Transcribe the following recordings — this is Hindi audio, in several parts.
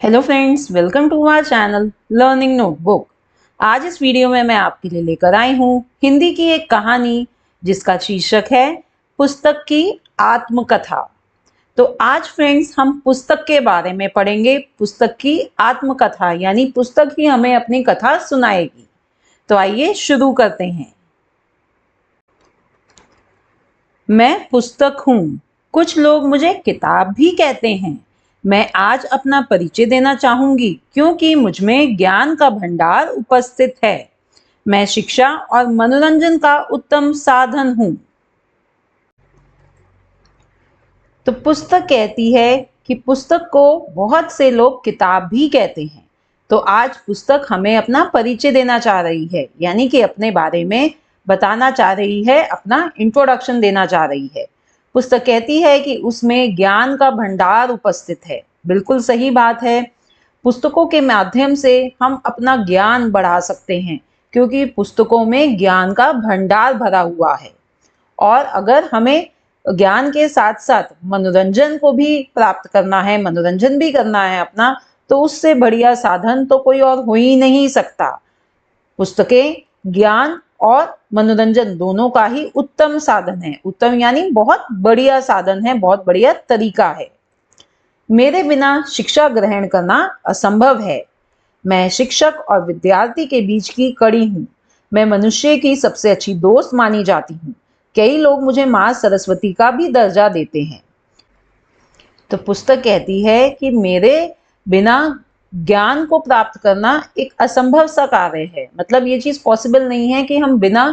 Hello friends, welcome to our channel learning notebook. आज इस वीडियो में मैं आपके लिए लेकर आई हूँ हिंदी की एक कहानी जिसका शीर्षक है पुस्तक की आत्मकथा। तो आज फ्रेंड्स हम पुस्तक के बारे में पढ़ेंगे। पुस्तक की आत्मकथा यानी पुस्तक ही हमें अपनी कथा सुनाएगी। तो आइए शुरू करते हैं। मैं पुस्तक हूँ, कुछ लोग मुझे किताब भी कहते हैं। मैं आज अपना परिचय देना चाहूंगी क्योंकि मुझमें ज्ञान का भंडार उपस्थित है। मैं शिक्षा और मनोरंजन का उत्तम साधन हूँ। तो पुस्तक कहती है कि पुस्तक को बहुत से लोग किताब भी कहते हैं। तो आज पुस्तक हमें अपना परिचय देना चाह रही है, यानी कि अपने बारे में बताना चाह रही है, अपना इंट्रोडक्शन देना चाह रही है। पुस्तक कहती है कि उसमें ज्ञान का भंडार उपस्थित है। बिल्कुल सही बात है। पुस्तकों के माध्यम से हम अपना ज्ञान बढ़ा सकते हैं क्योंकि पुस्तकों में ज्ञान का भंडार भरा हुआ है। और अगर हमें ज्ञान के साथ साथ मनोरंजन को भी प्राप्त करना है, मनोरंजन भी करना है अपना, तो उससे बढ़िया साधन तो कोई और हो ही नहीं सकता। पुस्तकें ज्ञान और मनोरंजन दोनों का ही उत्तम साधन है। उत्तम यानी बहुत बढ़िया साधन है, बहुत बढ़िया तरीका है। मेरे बिना शिक्षा ग्रहण करना असंभव है। मैं शिक्षक और विद्यार्थी के बीच की कड़ी हूँ। मैं मनुष्य की सबसे अच्छी दोस्त मानी जाती हूँ। कई लोग मुझे माँ सरस्वती का भी दर्जा देते हैं। तो पुस्तक कहती है कि मेरे बिना ज्ञान को प्राप्त करना एक असंभव सा कार्य है। मतलब ये चीज पॉसिबल नहीं है कि हम बिना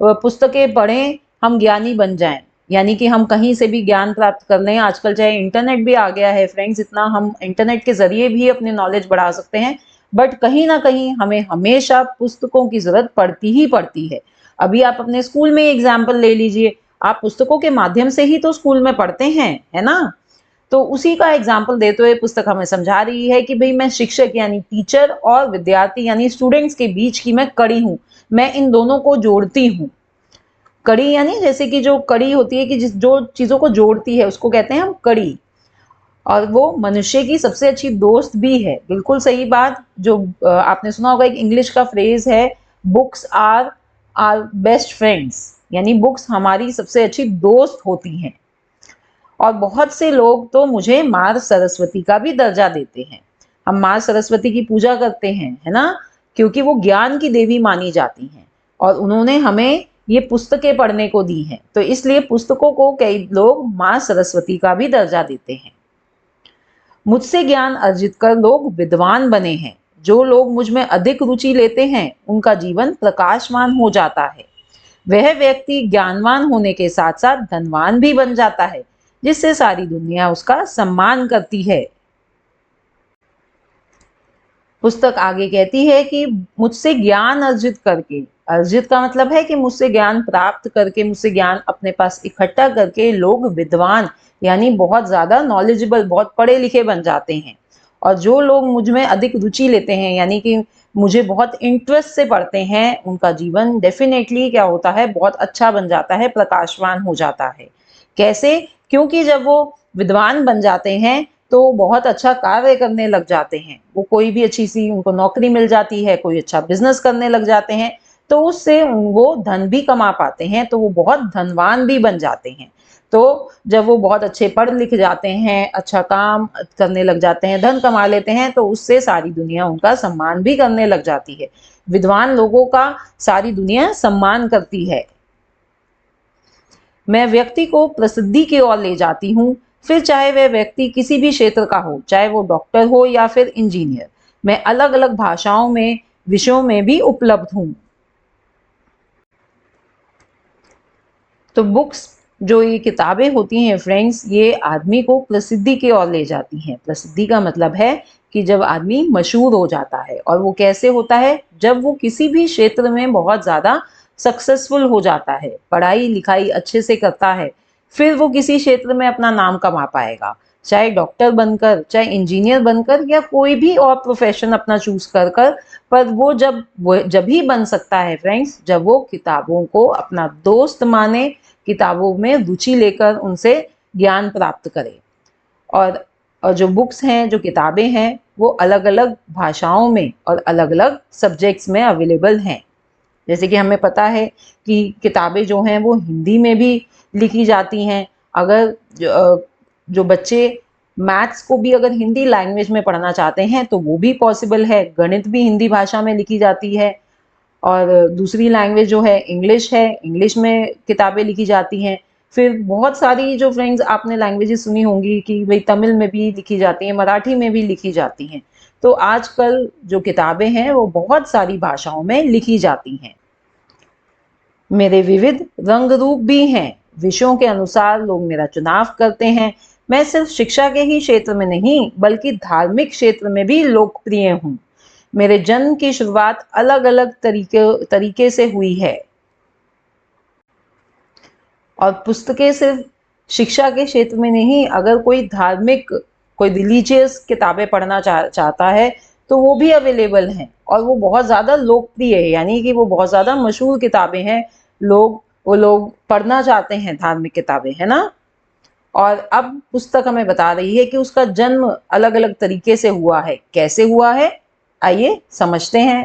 पुस्तकें पढ़ें हम ज्ञानी बन जाएं, यानी कि हम कहीं से भी ज्ञान प्राप्त कर लें। आजकल चाहे इंटरनेट भी आ गया है फ्रेंड्स, इतना हम इंटरनेट के जरिए भी अपनी नॉलेज बढ़ा सकते हैं, बट कहीं ना कहीं हमें हमेशा पुस्तकों की जरूरत पड़ती ही पड़ती है। अभी आप अपने स्कूल में एग्जाम्पल ले लीजिए, आप पुस्तकों के माध्यम से ही तो स्कूल में पढ़ते हैं, है ना। तो उसी का एग्जाम्पल देते हुए पुस्तक हमें समझा रही है कि भाई मैं शिक्षक यानी टीचर और विद्यार्थी यानी स्टूडेंट्स के बीच की मैं कड़ी हूँ। मैं इन दोनों को जोड़ती हूँ। कड़ी यानी जैसे कि जो कड़ी होती है कि जिस जो चीजों को जोड़ती है उसको कहते हैं हम कड़ी। और वो मनुष्य की सबसे अच्छी दोस्त भी है। बिल्कुल सही बात। जो आपने सुना होगा, एक इंग्लिश का फ्रेज है, books are are best friends, यानी बुक्स हमारी सबसे अच्छी दोस्त होती हैं। और बहुत से लोग तो मुझे माँ सरस्वती का भी दर्जा देते हैं। हम माँ सरस्वती की पूजा करते हैं, है ना, क्योंकि वो ज्ञान की देवी मानी जाती हैं और उन्होंने हमें ये पुस्तकें पढ़ने को दी हैं। तो इसलिए पुस्तकों को कई लोग माँ सरस्वती का भी दर्जा देते हैं। मुझसे ज्ञान अर्जित कर लोग विद्वान बने हैं। जो लोग मुझ में अधिक रुचि लेते हैं उनका जीवन प्रकाशमान हो जाता है। वह व्यक्ति ज्ञानवान होने के साथ साथ धनवान भी बन जाता है, जिससे सारी दुनिया उसका सम्मान करती है। पुस्तक आगे कहती है कि मुझसे ज्ञान अर्जित करके, अर्जित का मतलब है कि मुझसे ज्ञान प्राप्त करके, मुझसे ज्ञान अपने पास इकट्ठा करके लोग विद्वान यानी बहुत ज्यादा नॉलेजेबल, बहुत पढ़े लिखे बन जाते हैं। और जो लोग मुझ में अधिक रुचि लेते हैं यानी कि मुझे बहुत इंटरेस्ट से पढ़ते हैं, उनका जीवन डेफिनेटली क्या होता है, बहुत अच्छा बन जाता है, प्रकाशवान हो जाता है। कैसे? क्योंकि जब वो विद्वान बन जाते हैं तो बहुत अच्छा कार्य करने लग जाते हैं। वो कोई भी अच्छी सी उनको नौकरी मिल जाती है, कोई अच्छा बिजनेस करने लग जाते हैं, तो उससे वो धन भी कमा पाते हैं, तो वो बहुत धनवान भी बन जाते हैं। तो जब वो बहुत अच्छे पढ़ लिख जाते हैं, अच्छा काम करने लग जाते हैं, धन कमा लेते हैं, तो उससे सारी दुनिया उनका सम्मान भी करने लग जाती है। विद्वान लोगों का सारी दुनिया सम्मान करती है। मैं व्यक्ति को प्रसिद्धि की ओर ले जाती हूँ, फिर चाहे वह व्यक्ति किसी भी क्षेत्र का हो, चाहे वो डॉक्टर हो या फिर इंजीनियर। मैं अलग अलग भाषाओं में, विषयों में भी उपलब्ध हूँ। तो बुक्स, जो ये किताबें होती हैं फ्रेंड्स, ये आदमी को प्रसिद्धि की ओर ले जाती हैं। प्रसिद्धि का मतलब है कि जब आदमी मशहूर हो जाता है। और वो कैसे होता है? जब वो किसी भी क्षेत्र में बहुत ज़्यादा सक्सेसफुल हो जाता है, पढ़ाई लिखाई अच्छे से करता है, फिर वो किसी क्षेत्र में अपना नाम कमा पाएगा। चाहे डॉक्टर बनकर, चाहे इंजीनियर बनकर, या कोई भी और प्रोफेशन अपना चूज कर कर, पर वो जब ही बन सकता है फ्रेंड्स, जब वो किताबों को अपना दोस्त माने, किताबों में रुचि लेकर उनसे ज्ञान प्राप्त करें। और जो बुक्स हैं, जो किताबें हैं, वो अलग अलग भाषाओं में और अलग अलग सब्जेक्ट्स में अवेलेबल हैं। जैसे कि हमें पता है कि किताबें जो हैं वो हिंदी में भी लिखी जाती हैं। अगर जो बच्चे मैथ्स को भी अगर हिंदी लैंग्वेज में पढ़ना चाहते हैं तो वो भी पॉसिबल है। गणित भी हिंदी भाषा में लिखी जाती है। और दूसरी लैंग्वेज जो है इंग्लिश है, इंग्लिश में किताबें लिखी जाती हैं। फिर बहुत सारी जो फ्रेंड्स आपने लैंग्वेजेस सुनी होंगी कि भाई तमिल में भी लिखी जाती हैं, मराठी में भी लिखी जाती हैं। तो आजकल जो किताबें हैं वो बहुत सारी भाषाओं में लिखी जाती हैं। मेरे विविध रंग रूप भी हैं। विषयों के अनुसार लोग मेरा चुनाव करते हैं। मैं सिर्फ शिक्षा के ही क्षेत्र में नहीं बल्कि धार्मिक क्षेत्र में भी लोकप्रिय हूँ। मेरे जन्म की शुरुआत अलग अलग तरीके से हुई है। और पुस्तकें सिर्फ शिक्षा के क्षेत्र में नहीं, अगर कोई धार्मिक, कोई रिलीजियस किताबें पढ़ना चाहता है तो वो भी अवेलेबल हैं और वो बहुत ज़्यादा लोकप्रिय है, यानी कि वो बहुत ज़्यादा मशहूर किताबें हैं। वो लोग पढ़ना चाहते हैं धार्मिक किताबें, है ना। और अब पुस्तक हमें बता रही है कि उसका जन्म अलग अलग तरीके से हुआ है। कैसे हुआ है, आइए समझते हैं।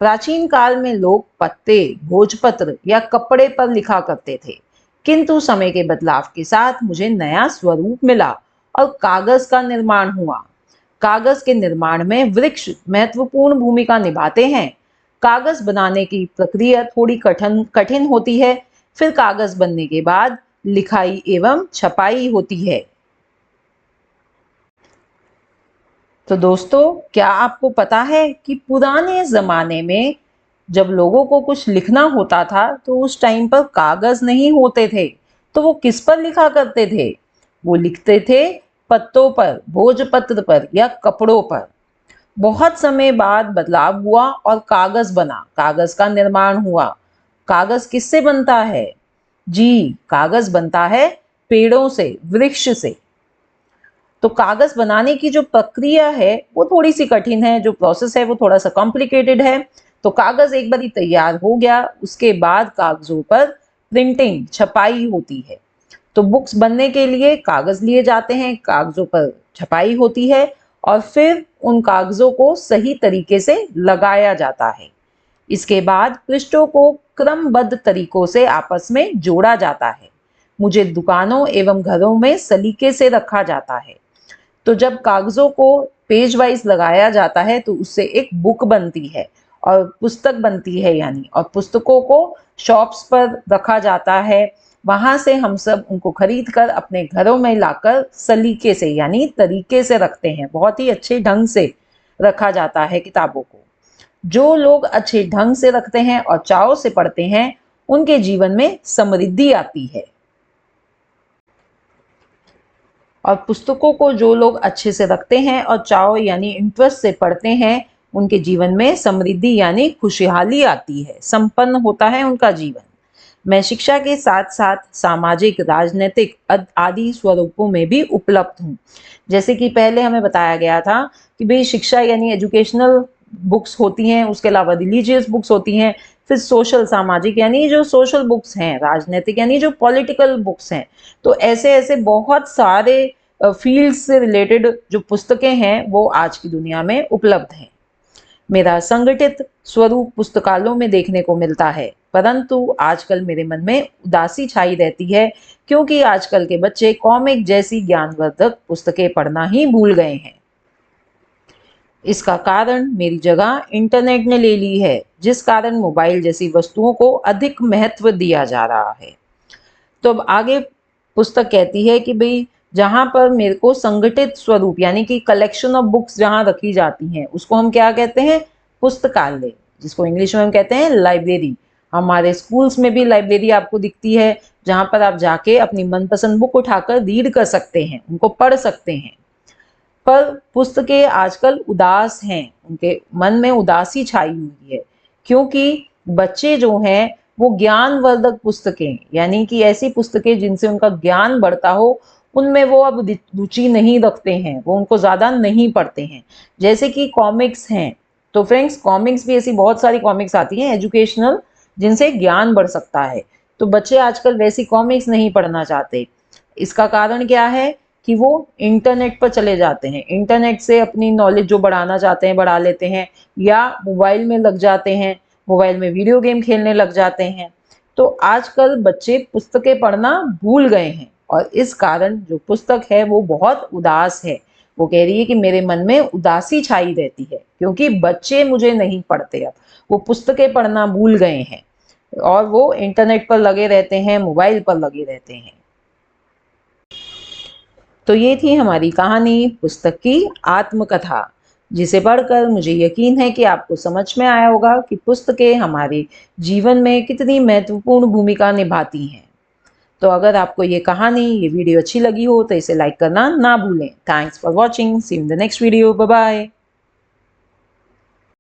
प्राचीन काल में लोग पत्ते, भोजपत्र या कपड़े पर लिखा करते थे, किंतु समय के बदलाव के साथ मुझे नया स्वरूप मिला और कागज का निर्माण हुआ। कागज के निर्माण में वृक्ष महत्वपूर्ण भूमिका निभाते हैं। कागज बनाने की प्रक्रिया थोड़ी कठिन होती है। फिर कागज बनने के बाद लिखाई एवं छपाई होती है। तो दोस्तों, क्या आपको पता है कि पुराने जमाने में जब लोगों को कुछ लिखना होता था तो उस टाइम पर कागज नहीं होते थे, तो वो किस पर लिखा करते थे? वो लिखते थे पत्तों पर, भोजपत्र पर या कपड़ों पर। बहुत समय बाद बदलाव हुआ और कागज बना, कागज का निर्माण हुआ। कागज किससे बनता है? जी, कागज बनता है पेड़ों से, वृक्ष से। तो कागज बनाने की जो प्रक्रिया है वो थोड़ी सी कठिन है, जो प्रोसेस है वो थोड़ा सा कॉम्प्लिकेटेड है। तो कागज एक बार तैयार हो गया, उसके बाद कागजों पर प्रिंटिंग, छपाई होती है। तो बुक्स बनने के लिए कागज लिए जाते हैं, कागजों पर छपाई होती है और फिर उन कागजों को सही तरीके से लगाया जाता है। इसके बाद पृष्ठों को क्रमबद्ध तरीकों से आपस में जोड़ा जाता है। मुझे दुकानों एवं घरों में सलीके से रखा जाता है। तो जब कागजों को पेज वाइज लगाया जाता है तो उससे एक बुक बनती है और पुस्तक बनती है, यानी, और पुस्तकों को शॉप्स पर रखा जाता है। वहां से हम सब उनको खरीद कर अपने घरों में लाकर सलीके से, यानी तरीके से रखते हैं। बहुत ही अच्छे ढंग से रखा जाता है किताबों को। जो लोग अच्छे ढंग से रखते हैं और चाव से पढ़ते हैं, उनके जीवन में समृद्धि आती है। और पुस्तकों को जो लोग अच्छे से रखते हैं और चाव यानी इंटरेस्ट से पढ़ते हैं, उनके जीवन में समृद्धि यानी खुशहाली आती है, संपन्न होता है उनका जीवन। मैं शिक्षा के साथ साथ सामाजिक, राजनीतिक आदि स्वरूपों में भी उपलब्ध हूँ। जैसे कि पहले हमें बताया गया था कि भाई शिक्षा यानी एजुकेशनल बुक्स होती हैं, उसके अलावा रिलीजियस बुक्स होती हैं, फिर सोशल, सामाजिक यानी जो सोशल बुक्स हैं, राजनीतिक यानी जो पॉलिटिकल बुक्स हैं। तो ऐसे ऐसे बहुत सारे फील्ड से रिलेटेड जो पुस्तकें हैं वो आज की दुनिया में उपलब्ध हैं। मेरा संगठित स्वरूप पुस्तकालयों में देखने को मिलता है, परंतु आजकल मेरे मन में उदासी छाई रहती है, क्योंकि आजकल के बच्चे कॉमिक जैसी ज्ञानवर्धक पुस्तकें पढ़ना ही भूल गए हैं। इसका कारण मेरी जगह इंटरनेट ने ले ली है, जिस कारण मोबाइल जैसी वस्तुओं को अधिक महत्व दिया जा रहा है। तो अब आगे पुस्तक कहती है कि भाई जहाँ पर मेरे को संगठित स्वरूप यानी कि कलेक्शन ऑफ बुक्स जहाँ रखी जाती हैं उसको हम क्या कहते हैं? पुस्तकालय, जिसको इंग्लिश में हम कहते हैं लाइब्रेरी। हमारे स्कूल्स में भी लाइब्रेरी आपको दिखती है, जहाँ पर आप जाके अपनी मनपसंद बुक उठाकर रीड कर सकते हैं, उनको पढ़ सकते हैं। पर पुस्तकें आजकल उदास हैं, उनके मन में उदासी छाई हुई है, क्योंकि बच्चे जो हैं वो ज्ञानवर्धक पुस्तकें यानी कि ऐसी पुस्तकें जिनसे उनका ज्ञान बढ़ता हो, उनमें वो अब रुचि नहीं रखते हैं, वो उनको ज़्यादा नहीं पढ़ते हैं। जैसे कि कॉमिक्स हैं, तो फ्रेंड्स कॉमिक्स भी ऐसी बहुत सारी कॉमिक्स आती हैं एजुकेशनल, जिनसे ज्ञान बढ़ सकता है। तो बच्चे आजकल वैसी कॉमिक्स नहीं पढ़ना चाहते। इसका कारण क्या है कि वो इंटरनेट पर चले जाते हैं, इंटरनेट से अपनी नॉलेज जो बढ़ाना चाहते हैं बढ़ा लेते हैं, या मोबाइल में लग जाते हैं, मोबाइल में वीडियो गेम खेलने लग जाते हैं। तो आजकल बच्चे पुस्तकें पढ़ना भूल गए हैं और इस कारण जो पुस्तक है वो बहुत उदास है। वो कह रही है कि मेरे मन में उदासी छाई रहती है क्योंकि बच्चे मुझे नहीं पढ़ते, अब वो पुस्तकें पढ़ना भूल गए हैं और वो इंटरनेट पर लगे रहते हैं, मोबाइल पर लगे रहते हैं। तो ये थी हमारी कहानी पुस्तक की आत्मकथा, जिसे पढ़कर मुझे यकीन है कि आपको समझ में आया होगा कि पुस्तकें हमारे जीवन में कितनी महत्वपूर्ण भूमिका निभाती हैं। तो अगर आपको ये कहानी, ये वीडियो अच्छी लगी हो तो इसे लाइक करना ना भूलें। Thanks for watching, see you in the next video, bye bye.